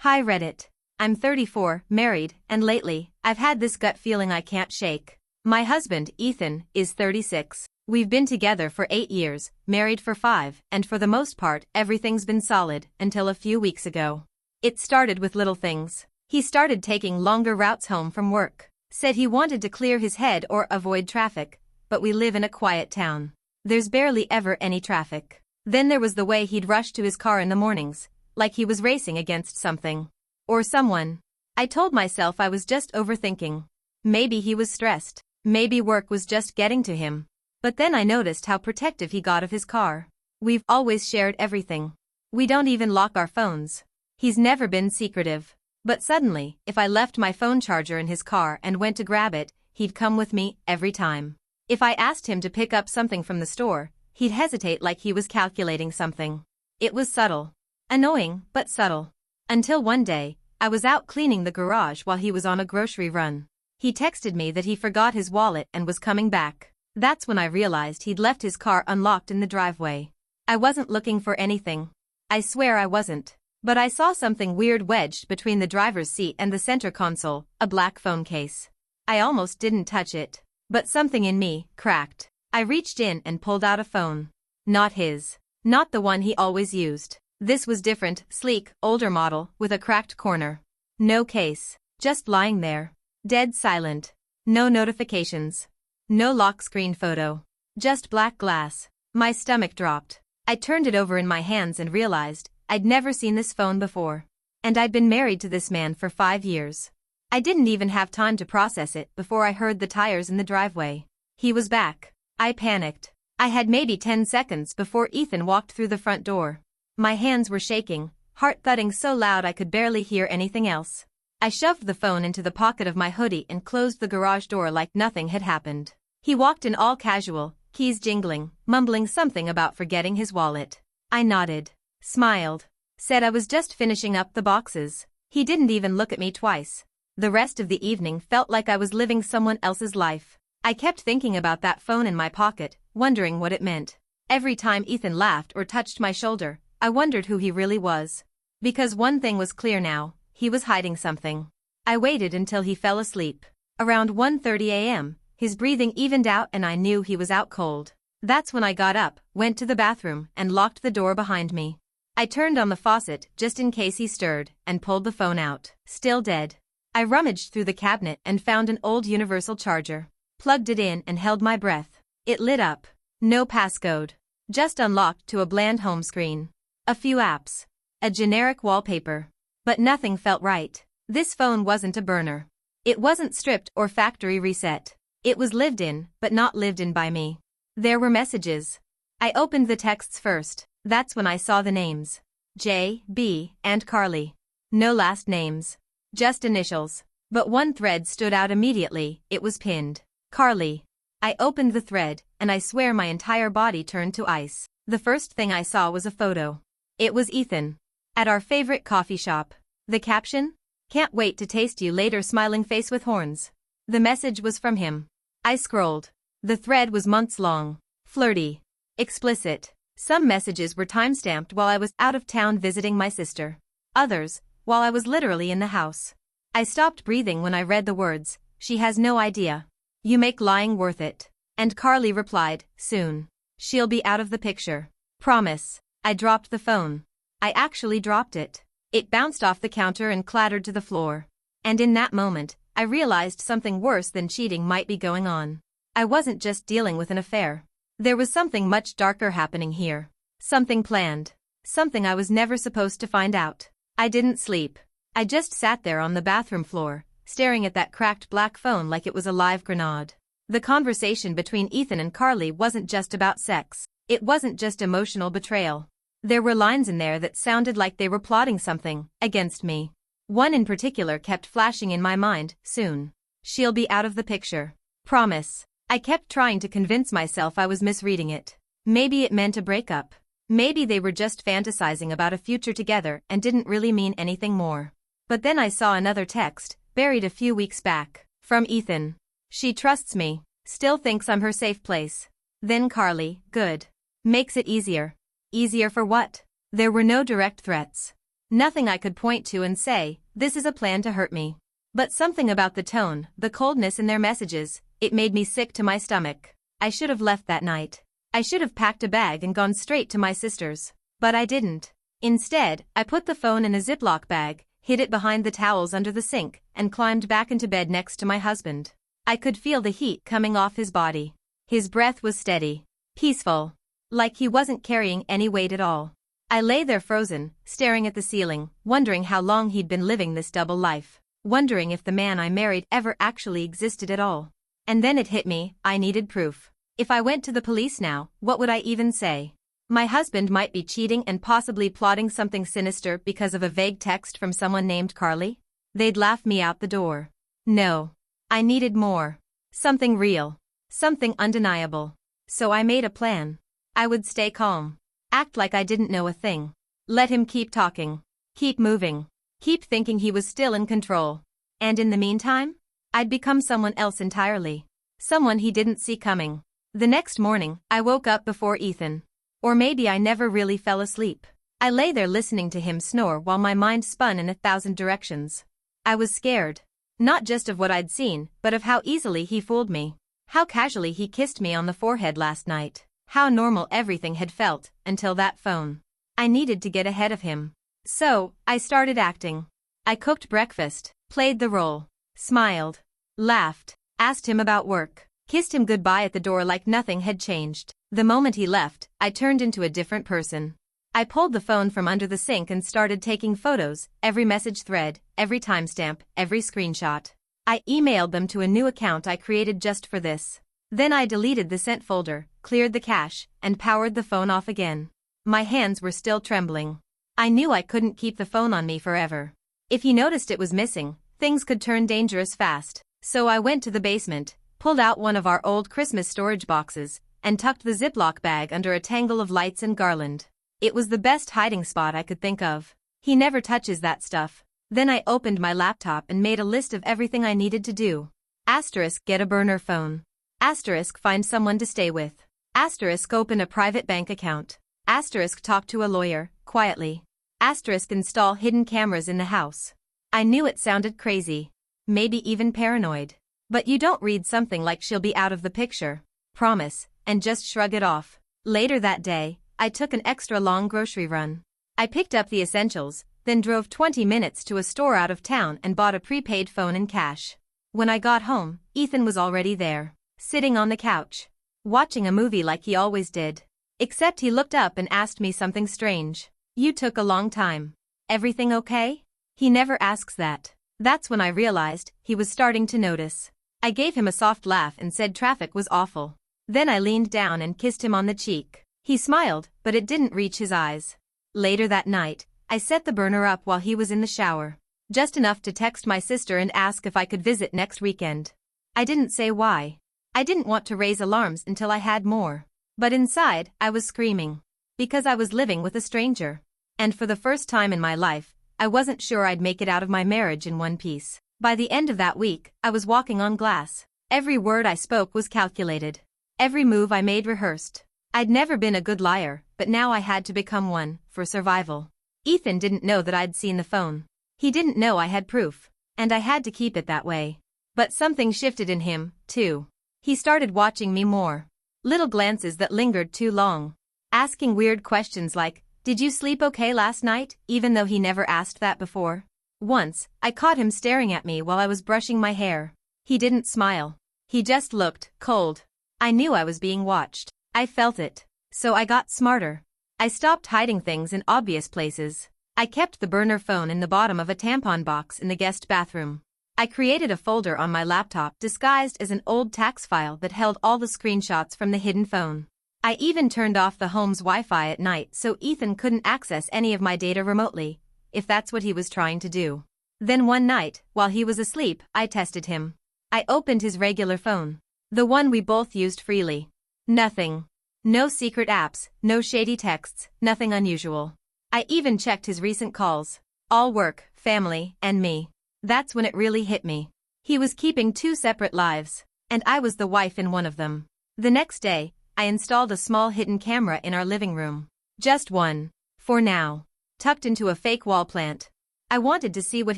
Hi Reddit. I'm 34, married, and lately, I've had this gut feeling I can't shake. My husband, Ethan, is 36. We've been together for 8 years, married for 5, and for the most part, everything's been solid, until a few weeks ago. It started with little things. He started taking longer routes home from work. Said he wanted to clear his head or avoid traffic, but we live in a quiet town. There's barely ever any traffic. Then there was the way he'd rush to his car in the mornings, like he was racing against something. Or someone. I told myself I was just overthinking. Maybe he was stressed. Maybe work was just getting to him. But then I noticed how protective he got of his car. We've always shared everything. We don't even lock our phones. He's never been secretive. But suddenly, if I left my phone charger in his car and went to grab it, he'd come with me every time. If I asked him to pick up something from the store, he'd hesitate like he was calculating something. It was subtle. Annoying, but subtle. Until one day, I was out cleaning the garage while he was on a grocery run. He texted me that he forgot his wallet and was coming back. That's when I realized he'd left his car unlocked in the driveway. I wasn't looking for anything. I swear I wasn't. But I saw something weird wedged between the driver's seat and the center console, a black phone case. I almost didn't touch it. But something in me cracked. I reached in and pulled out a phone. Not his. Not the one he always used. This was different, sleek, older model, with a cracked corner. No case. Just lying there. Dead silent. No notifications. No lock screen photo. Just black glass. My stomach dropped. I turned it over in my hands and realized I'd never seen this phone before. And I'd been married to this man for 5 years. I didn't even have time to process it before I heard the tires in the driveway. He was back. I panicked. I had maybe 10 seconds before Ethan walked through the front door. My hands were shaking, heart thudding so loud I could barely hear anything else. I shoved the phone into the pocket of my hoodie and closed the garage door like nothing had happened. He walked in all casual, keys jingling, mumbling something about forgetting his wallet. I nodded, smiled, said I was just finishing up the boxes. He didn't even look at me twice. The rest of the evening felt like I was living someone else's life. I kept thinking about that phone in my pocket, wondering what it meant. Every time Ethan laughed or touched my shoulder, I wondered who he really was. Because one thing was clear now, he was hiding something. I waited until he fell asleep. Around 1:30 a.m., his breathing evened out and I knew he was out cold. That's when I got up, went to the bathroom, and locked the door behind me. I turned on the faucet just in case he stirred, and pulled the phone out. Still dead. I rummaged through the cabinet and found an old universal charger. Plugged it in and held my breath. It lit up. No passcode. Just unlocked to a bland home screen. A few apps. A generic wallpaper. But nothing felt right. This phone wasn't a burner. It wasn't stripped or factory reset. It was lived in, but not lived in by me. There were messages. I opened the texts first. That's when I saw the names. J, B, and Carly. No last names. Just initials. But one thread stood out immediately. It was pinned. Carly. I opened the thread, and I swear my entire body turned to ice. The first thing I saw was a photo. It was Ethan. At our favorite coffee shop. The caption? Can't wait to taste you later, smiling face with horns. The message was from him. I scrolled. The thread was months long. Flirty. Explicit. Some messages were timestamped while I was out of town visiting my sister. Others, while I was literally in the house. I stopped breathing when I read the words, "She has no idea. You make lying worth it." And Carly replied, "Soon. She'll be out of the picture. Promise." I dropped the phone. I actually dropped it. It bounced off the counter and clattered to the floor. And in that moment, I realized something worse than cheating might be going on. I wasn't just dealing with an affair. There was something much darker happening here. Something planned. Something I was never supposed to find out. I didn't sleep. I just sat there on the bathroom floor, staring at that cracked black phone like it was a live grenade. The conversation between Ethan and Carly wasn't just about sex. It wasn't just emotional betrayal. There were lines in there that sounded like they were plotting something against me. One in particular kept flashing in my mind, "Soon. She'll be out of the picture. Promise." I kept trying to convince myself I was misreading it. Maybe it meant a breakup. Maybe they were just fantasizing about a future together and didn't really mean anything more. But then I saw another text, buried a few weeks back, from Ethan. "She trusts me. Still thinks I'm her safe place." Then Carly, "Good. Makes it easier." Easier for what? There were no direct threats. Nothing I could point to and say, this is a plan to hurt me. But something about the tone, the coldness in their messages, it made me sick to my stomach. I should have left that night. I should have packed a bag and gone straight to my sister's. But I didn't. Instead, I put the phone in a Ziploc bag, hid it behind the towels under the sink, and climbed back into bed next to my husband. I could feel the heat coming off his body. His breath was steady, peaceful, like he wasn't carrying any weight at all. I lay there frozen, staring at the ceiling, wondering how long he'd been living this double life, wondering if the man I married ever actually existed at all. And then it hit me, I needed proof. If I went to the police now, what would I even say? My husband might be cheating and possibly plotting something sinister because of a vague text from someone named Carly. They'd laugh me out the door. No. I needed more. Something real. Something undeniable. So I made a plan. I would stay calm. Act like I didn't know a thing. Let him keep talking. Keep moving. Keep thinking he was still in control. And in the meantime, I'd become someone else entirely. Someone he didn't see coming. The next morning, I woke up before Ethan. Or maybe I never really fell asleep. I lay there listening to him snore while my mind spun in 1,000 directions. I was scared. Not just of what I'd seen, but of how easily he fooled me. How casually he kissed me on the forehead last night. How normal everything had felt, until that phone. I needed to get ahead of him. So, I started acting. I cooked breakfast, played the role, smiled, laughed, asked him about work, kissed him goodbye at the door like nothing had changed. The moment he left, I turned into a different person. I pulled the phone from under the sink and started taking photos, every message thread, every timestamp, every screenshot. I emailed them to a new account I created just for this. Then I deleted the sent folder, cleared the cache, and powered the phone off again. My hands were still trembling. I knew I couldn't keep the phone on me forever. If he noticed it was missing, things could turn dangerous fast. So I went to the basement, pulled out one of our old Christmas storage boxes, and tucked the Ziploc bag under a tangle of lights and garland. It was the best hiding spot I could think of. He never touches that stuff. Then I opened my laptop and made a list of everything I needed to do. Asterisk, get a burner phone. Asterisk, find someone to stay with. Asterisk, open a private bank account. Asterisk, talk to a lawyer, quietly. Asterisk, install hidden cameras in the house. I knew it sounded crazy. Maybe even paranoid. But you don't read something like she'll be out of the picture. Promise, and just shrug it off. Later that day, I took an extra long grocery run. I picked up the essentials, then drove 20 minutes to a store out of town and bought a prepaid phone in cash. When I got home, Ethan was already there, sitting on the couch, watching a movie like he always did. Except he looked up and asked me something strange. You took a long time. Everything okay? He never asks that. That's when I realized he was starting to notice. I gave him a soft laugh and said traffic was awful. Then I leaned down and kissed him on the cheek. He smiled, but it didn't reach his eyes. Later that night, I set the burner up while he was in the shower. Just enough to text my sister and ask if I could visit next weekend. I didn't say why. I didn't want to raise alarms until I had more. But inside, I was screaming. Because I was living with a stranger. And for the first time in my life, I wasn't sure I'd make it out of my marriage in one piece. By the end of that week, I was walking on glass. Every word I spoke was calculated. Every move I made rehearsed. I'd never been a good liar, but now I had to become one, for survival. Ethan didn't know that I'd seen the phone. He didn't know I had proof. And I had to keep it that way. But something shifted in him, too. He started watching me more. Little glances that lingered too long. Asking weird questions like, did you sleep okay last night, even though he never asked that before? Once, I caught him staring at me while I was brushing my hair. He didn't smile. He just looked cold. I knew I was being watched. I felt it. So I got smarter. I stopped hiding things in obvious places. I kept the burner phone in the bottom of a tampon box in the guest bathroom. I created a folder on my laptop disguised as an old tax file that held all the screenshots from the hidden phone. I even turned off the home's Wi-Fi at night so Ethan couldn't access any of my data remotely, if that's what he was trying to do. Then one night, while he was asleep, I tested him. I opened his regular phone. The one we both used freely. Nothing. No secret apps, no shady texts, nothing unusual. I even checked his recent calls. All work, family, and me. That's when it really hit me. He was keeping 2 separate lives, and I was the wife in one of them. The next day, I installed a small hidden camera in our living room. Just one. For now. tucked into a fake wall plant. I wanted to see what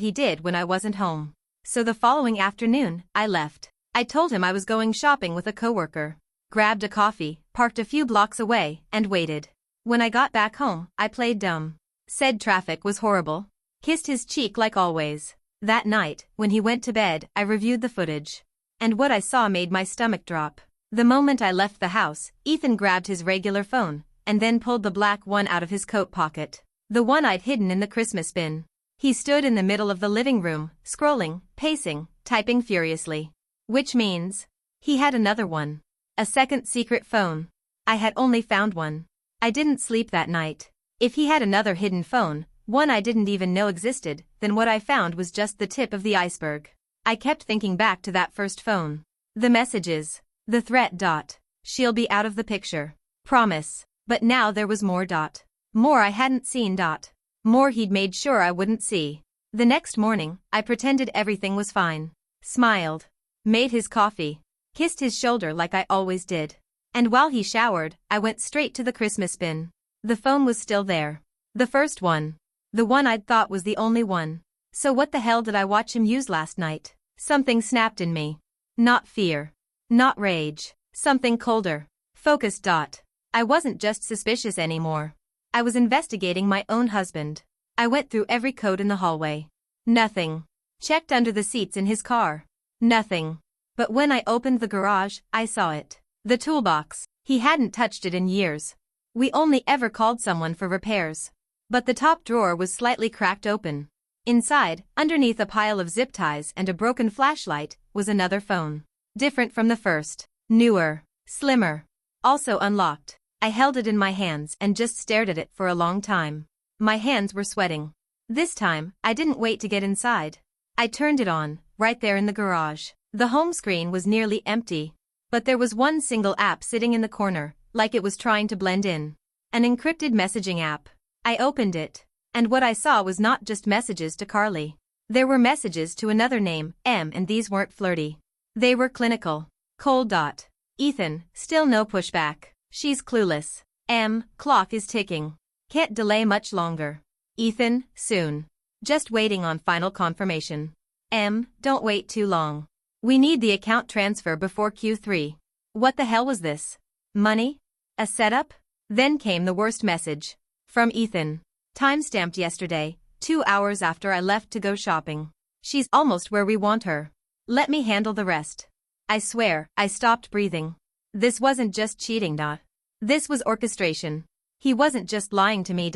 he did when I wasn't home. So the following afternoon, I left. I told him I was going shopping with a coworker. Grabbed a coffee, parked a few blocks away, and waited. When I got back home, I played dumb. Said traffic was horrible. Kissed his cheek like always. That night, when he went to bed, I reviewed the footage. And what I saw made my stomach drop. The moment I left the house, Ethan grabbed his regular phone, and then pulled the black one out of his coat pocket. The one I'd hidden in the Christmas bin. He stood in the middle of the living room, scrolling, pacing, typing furiously. Which means, he had another one. A second secret phone. I had only found one. I didn't sleep that night. If he had another hidden phone, one I didn't even know existed, then what I found was just the tip of the iceberg. I kept thinking back to that first phone. The messages. The threat. She'll be out of the picture. Promise. But now there was more. More I hadn't seen. More he'd made sure I wouldn't see. The next morning, I pretended everything was fine. Smiled. Made his coffee. Kissed his shoulder like I always did. And while he showered, I went straight to the Christmas bin. The phone was still there. The first one. The one I'd thought was the only one. So what the hell did I watch him use last night? Something snapped in me. Not fear. Not rage. Something colder. Focused. I wasn't just suspicious anymore. I was investigating my own husband. I went through every coat in the hallway. Nothing. Checked under the seats in his car. Nothing. But when I opened the garage, I saw it. The toolbox. He hadn't touched it in years. We only ever called someone for repairs. But the top drawer was slightly cracked open. Inside, underneath a pile of zip ties and a broken flashlight, was another phone. Different from the first. Newer. Slimmer. Also unlocked. I held it in my hands and just stared at it for a long time. My hands were sweating. This time, I didn't wait to get inside. I turned it on, right there in the garage. The home screen was nearly empty. But there was one single app sitting in the corner, like it was trying to blend in. An encrypted messaging app. I opened it. And what I saw was not just messages to Carly. There were messages to another name, M, and these weren't flirty. They were clinical. Cold. Ethan, still no pushback. She's clueless. M, clock is ticking. Can't delay much longer. Ethan, soon. Just waiting on final confirmation. M, don't wait too long. We need the account transfer before Q3. What the hell was this? Money? A setup? Then came the worst message. From Ethan. Timestamped yesterday, 2 hours after I left to go shopping. She's almost where we want her. Let me handle the rest. I swear, I stopped breathing. This wasn't just cheating. This was orchestration. He wasn't just lying to me.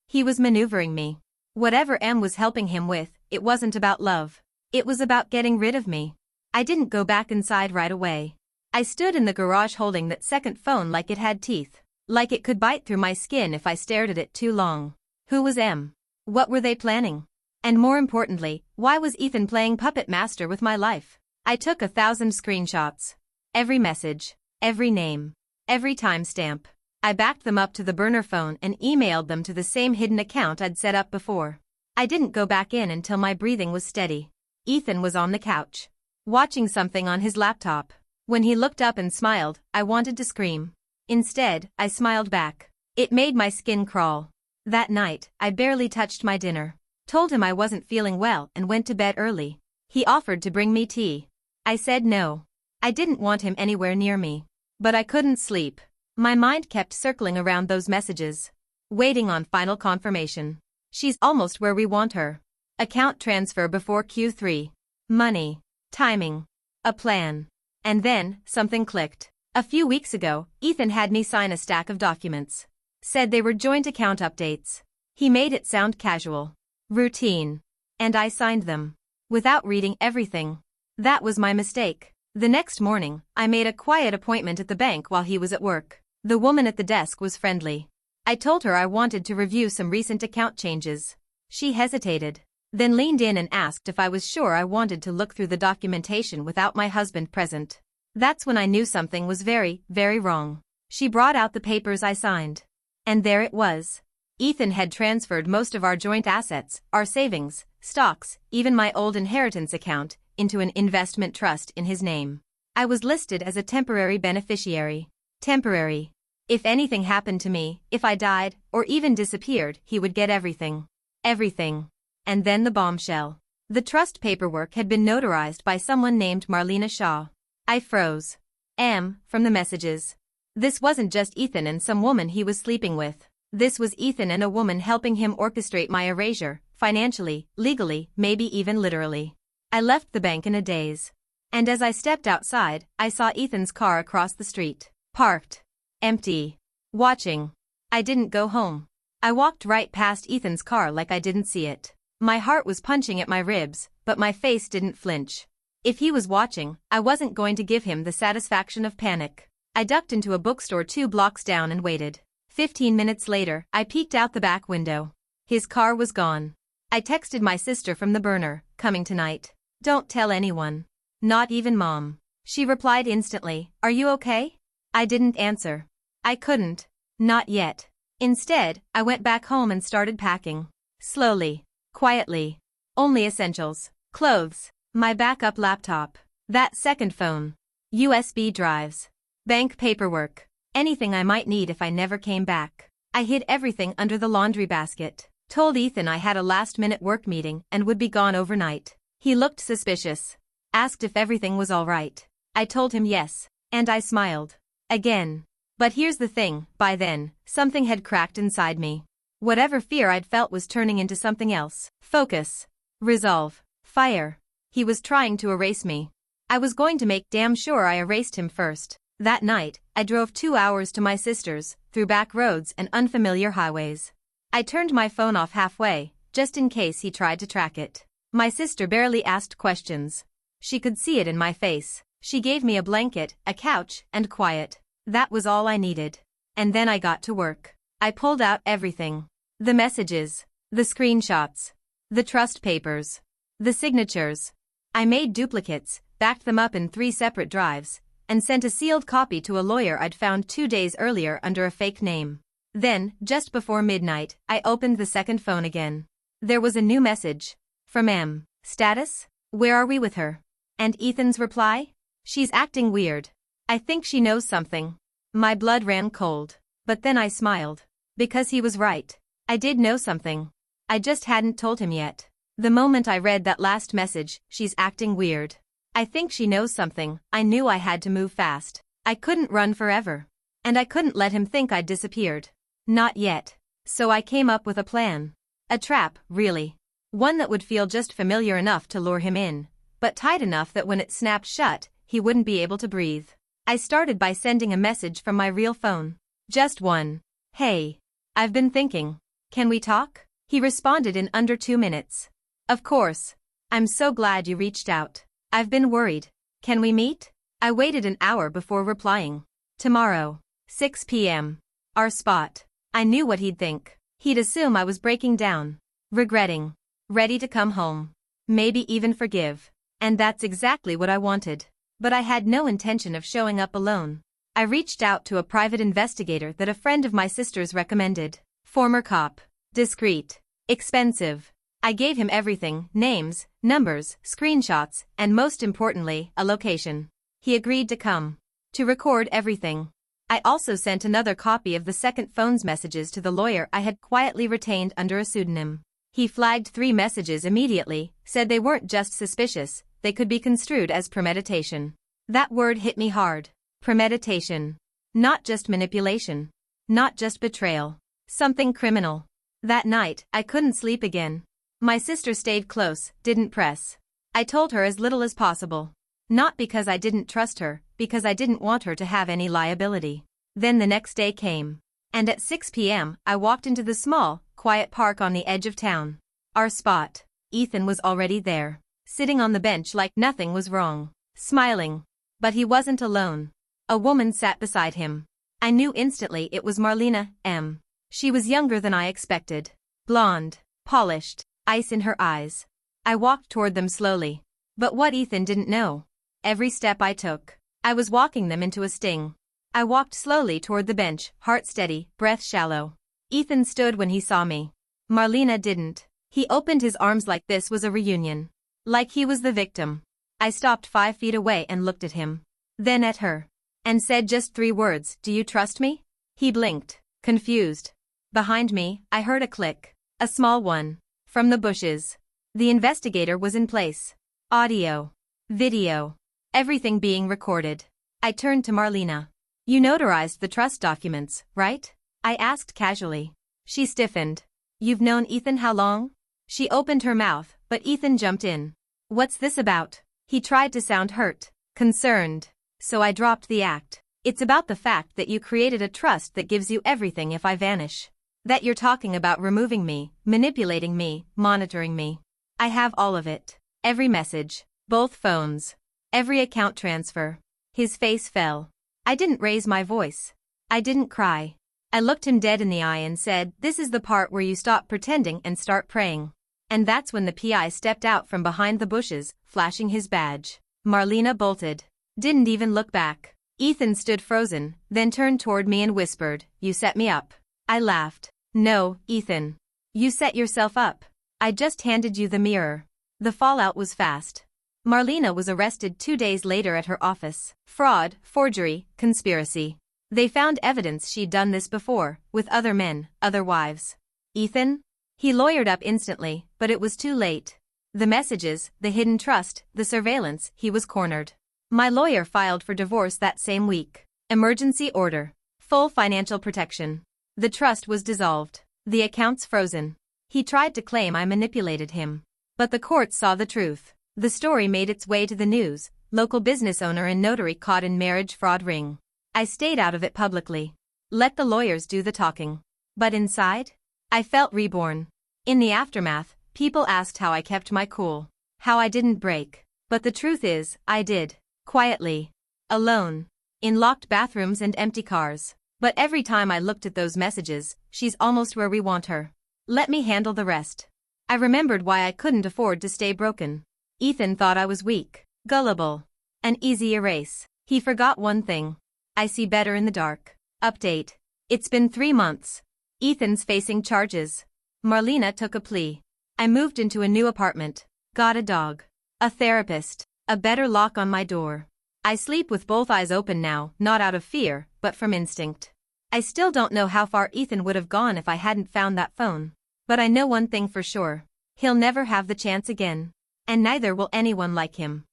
He was maneuvering me. Whatever M was helping him with, it wasn't about love. It was about getting rid of me. I didn't go back inside right away. I stood in the garage holding that second phone like it had teeth. Like it could bite through my skin if I stared at it too long. Who was M? What were they planning? And more importantly, why was Ethan playing puppet master with my life? I took 1,000 screenshots. Every message. Every name. Every timestamp. I backed them up to the burner phone and emailed them to the same hidden account I'd set up before. I didn't go back in until my breathing was steady. Ethan was on the couch, watching something on his laptop. When he looked up and smiled, I wanted to scream. Instead, I smiled back. It made my skin crawl. That night, I barely touched my dinner. Told him I wasn't feeling well and went to bed early. He offered to bring me tea. I said no. I didn't want him anywhere near me. But I couldn't sleep. My mind kept circling around those messages. Waiting on final confirmation. She's almost where we want her. Account transfer before Q3. Money. Timing. A plan. And then, something clicked. A few weeks ago, Ethan had me sign a stack of documents. Said they were joint account updates. He made it sound casual. Routine. And I signed them. Without reading everything. That was my mistake. The next morning, I made a quiet appointment at the bank while he was at work. The woman at the desk was friendly. I told her I wanted to review some recent account changes. She hesitated, then leaned in and asked if I was sure I wanted to look through the documentation without my husband present. That's when I knew something was very, very wrong. She brought out the papers I signed. And there it was. Ethan had transferred most of our joint assets, our savings, stocks, even my old inheritance account, into an investment trust in his name. I was listed as a temporary beneficiary. Temporary. If anything happened to me, if I died, or even disappeared, he would get everything. Everything. And then the bombshell. The trust paperwork had been notarized by someone named Marlena Shaw. I froze. From the messages. This wasn't just Ethan and some woman he was sleeping with. This was Ethan and a woman helping him orchestrate my erasure, financially, legally, maybe even literally. I left the bank in a daze. And as I stepped outside, I saw Ethan's car across the street. Parked. Empty. Watching. I didn't go home. I walked right past Ethan's car like I didn't see it. My heart was punching at my ribs, but my face didn't flinch. If he was watching, I wasn't going to give him the satisfaction of panic. I ducked into a bookstore 2 blocks down and waited. 15 minutes later, I peeked out the back window. His car was gone. I texted my sister from the burner, coming tonight. Don't tell anyone. Not even Mom. She replied instantly, are you okay? I didn't answer. I couldn't. Not yet. Instead, I went back home and started packing. Slowly. Quietly. Only essentials. Clothes. My backup laptop. That second phone. USB drives. Bank paperwork. Anything I might need if I never came back. I hid everything under the laundry basket. Told Ethan I had a last-minute work meeting and would be gone overnight. He looked suspicious. Asked if everything was all right. I told him yes. And I smiled. Again. But here's the thing, by then, something had cracked inside me. Whatever fear I'd felt was turning into something else. Focus. Resolve. Fire. He was trying to erase me. I was going to make damn sure I erased him first. That night, I drove 2 hours to my sister's, through back roads and unfamiliar highways. I turned my phone off halfway, just in case he tried to track it. My sister barely asked questions. She could see it in my face. She gave me a blanket, a couch, and quiet. That was all I needed. And then I got to work. I pulled out everything. The messages. The screenshots. The trust papers. The signatures. I made duplicates, backed them up in 3 separate drives, and sent a sealed copy to a lawyer I'd found 2 days earlier under a fake name. Then, just before midnight, I opened the second phone again. There was a new message. From M. Status? Where are we with her? And Ethan's reply? She's acting weird. I think she knows something. My blood ran cold. But then I smiled. Because he was right. I did know something. I just hadn't told him yet. The moment I read that last message, she's acting weird. I think she knows something. I knew I had to move fast. I couldn't run forever. And I couldn't let him think I'd disappeared. Not yet. So I came up with a plan. A trap, really. One that would feel just familiar enough to lure him in, but tight enough that when it snapped shut, he wouldn't be able to breathe. I started by sending a message from my real phone. Just one. Hey. I've been thinking. Can we talk? He responded in under 2 minutes. Of course. I'm so glad you reached out. I've been worried. Can we meet? I waited an hour before replying. Tomorrow. 6 p.m. Our spot. I knew what he'd think. He'd assume I was breaking down. Regretting. Ready to come home. Maybe even forgive. And that's exactly what I wanted. But I had no intention of showing up alone. I reached out to a private investigator that a friend of my sister's recommended. Former cop. Discreet. Expensive. I gave him everything, names, numbers, screenshots, and most importantly, a location. He agreed to come. To record everything. I also sent another copy of the second phone's messages to the lawyer I had quietly retained under a pseudonym. He flagged 3 messages immediately, said they weren't just suspicious, they could be construed as premeditation. That word hit me hard. Premeditation. Not just manipulation. Not just betrayal. Something criminal. That night, I couldn't sleep again. My sister stayed close, didn't press. I told her as little as possible. Not because I didn't trust her, because I didn't want her to have any liability. Then the next day came. And at 6 p.m., I walked into the small, quiet park on the edge of town. Our spot. Ethan was already there. Sitting on the bench like nothing was wrong. Smiling. But he wasn't alone. A woman sat beside him. I knew instantly it was Marlena, M. She was younger than I expected. Blonde. Polished. Ice in her eyes. I walked toward them slowly. But what Ethan didn't know. Every step I took, I was walking them into a sting. I walked slowly toward the bench, heart steady, breath shallow. Ethan stood when he saw me. Marlena didn't. He opened his arms like this was a reunion. Like he was the victim. I stopped 5 feet away and looked at him. Then at her. And said just 3 words, "Do you trust me?" He blinked, confused. Behind me, I heard a click. A small one. From the bushes. The investigator was in place. Audio. Video. Everything being recorded. I turned to Marlena. You notarized the trust documents, right? I asked casually. She stiffened. You've known Ethan how long? She opened her mouth, but Ethan jumped in. What's this about? He tried to sound hurt, concerned. So I dropped the act. It's about the fact that you created a trust that gives you everything if I vanish. That you're talking about removing me, manipulating me, monitoring me. I have all of it. Every message. Both phones. Every account transfer. His face fell. I didn't raise my voice. I didn't cry. I looked him dead in the eye and said, this is the part where you stop pretending and start praying. And that's when the PI stepped out from behind the bushes, flashing his badge. Marlena bolted. Didn't even look back. Ethan stood frozen, then turned toward me and whispered, you set me up. I laughed. No, Ethan. You set yourself up. I just handed you the mirror. The fallout was fast. Marlena was arrested 2 days later at her office. Fraud, forgery, conspiracy. They found evidence she'd done this before, with other men, other wives. Ethan? He lawyered up instantly, but it was too late. The messages, the hidden trust, the surveillance, he was cornered. My lawyer filed for divorce that same week. Emergency order. Full financial protection. The trust was dissolved. The accounts frozen. He tried to claim I manipulated him. But the courts saw the truth. The story made its way to the news. Local business owner and notary caught in marriage fraud ring. I stayed out of it publicly. Let the lawyers do the talking. But inside? I felt reborn. In the aftermath, people asked how I kept my cool. How I didn't break. But the truth is, I did. Quietly. Alone. In locked bathrooms and empty cars. But every time I looked at those messages, she's almost where we want her. Let me handle the rest. I remembered why I couldn't afford to stay broken. Ethan thought I was weak, gullible, an easy erase. He forgot one thing. I see better in the dark. Update. It's been 3 months. Ethan's facing charges. Marlena took a plea. I moved into a new apartment. Got a dog. A therapist. A better lock on my door. I sleep with both eyes open now, not out of fear, but from instinct. I still don't know how far Ethan would have gone if I hadn't found that phone. But I know one thing for sure. He'll never have the chance again. And neither will anyone like him.